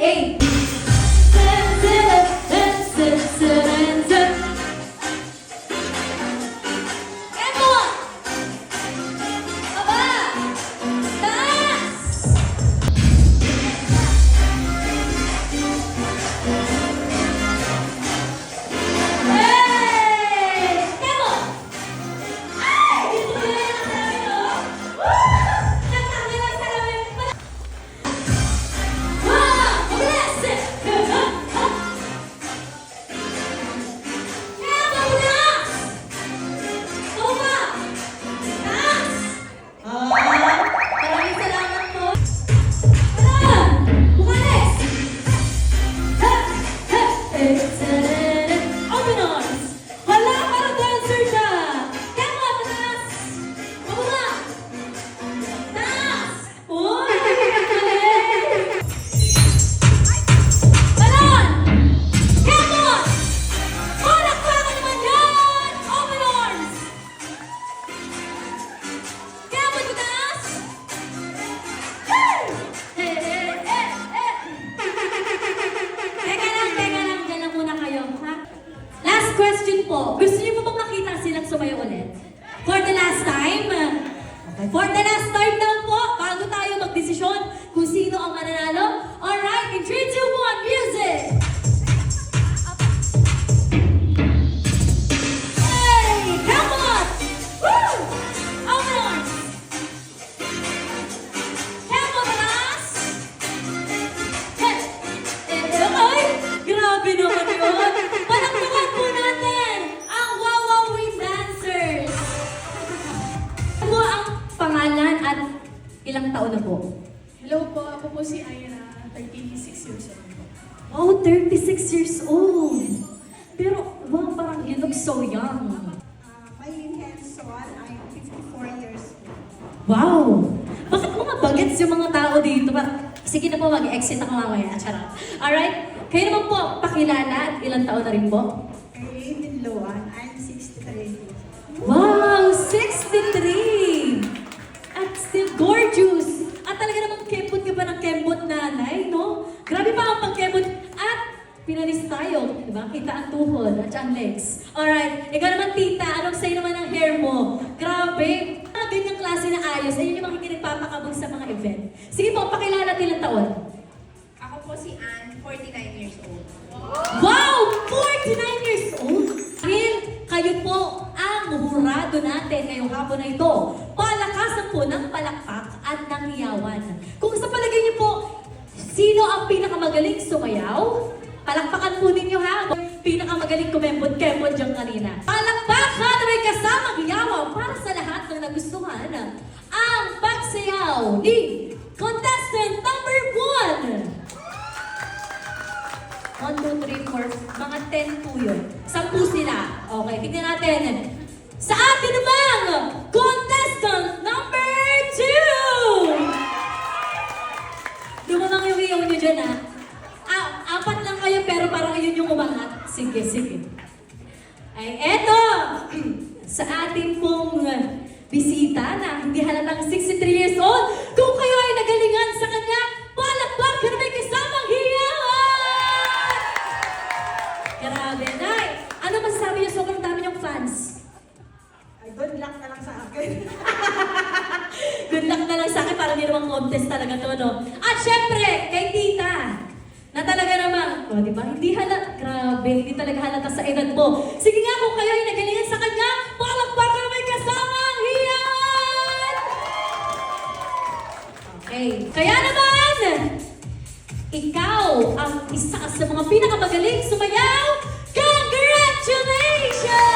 8. Gusto niyo po bang makita silang sumayaw ulit? For the last time? Okay. For the last time daw po, bago tayo magdesisyon kung sino ang mananalo. Alright, in 3, 2, 1, music! Hey! Come on! Woo! Open arms! Come on, taas! Hey! Ay! Grabe naman yun! Palakpakan po natin ang Wawawin Dancers! Ano po ang pangalan at ilang taon na po? Hello po, ako po si Ira, 36 years old po. Oh, 36 years old! Pero, wow, parang you look so young. Maylin Henson, I'm 54 years old. Wow! Bakit mga bagets yung mga tao dito? Sige na po, mag-exit ako mamaya. Charot. Alright? Kayo naman po, pakilala at ilang taon na rin po? Kaylin Loan, I'm 63 years old. Wow! 63! At still gorgeous! At talaga namang kembot ka pa ng kembot nanay, no? Grabe pa ang pagkembot. At pinanis tayo, di ba? Kita ang tuhod at ang legs. Alright, ikaw naman tita, anong say naman ang hair mo? Grabe! Mga ganyang klase na ayos, ayun yung mga hindi nagpapakabog sa mga event. Sige po, pakilala ilang taon. Ako po si Ann, 49 years old. Wow! 49 years old! Dahil kayo po ang hurado natin ngayong hapon na ito. Palakasan po ng palakpak at ng hiyawan. Kung sa palagay niyo po, sino ang pinakamagaling sumayaw? Palakpakan po ninyo ha. Pinakamagaling kumembot-kembot dyan kanina. Palakpakan na may kasamang hiyawan para sa lahat ng nagustuhan ang pagsayaw ni contestant number 1. 1, 2, 3, 4, mga 10 po yun. 10 sila. Okay, tignan natin. Sa atin namang contestant number 2! Lumamang yung iyaw nyo dyan ha. Apat lang kayo pero parang yun yung umangat. Sige, sige. Ay, eto! Sa ating pong bisita na hindi halatang 63 years old, kung kayo ay nagalingan sa kanya, palakpakan na may kasamang hiyawan! Grabe, Nay! Ano masasabi niyo? Sobrang dami niyong fans. Ay, good luck na lang sa akin. Good luck na lang sa akin, parang ginawang contest talaga to, no? At syempre, kay tita, na talaga namang, oh, di ba? Hindi halata, grabe, hindi talaga halata sa edad mo. Sige nga, kung kayo ay nagalingan sa kanya, palakpakan na may kasamang hiyawan! Okay, kaya naman, ikaw ang isa sa mga pinakamagaling sumayaw. Congratulations!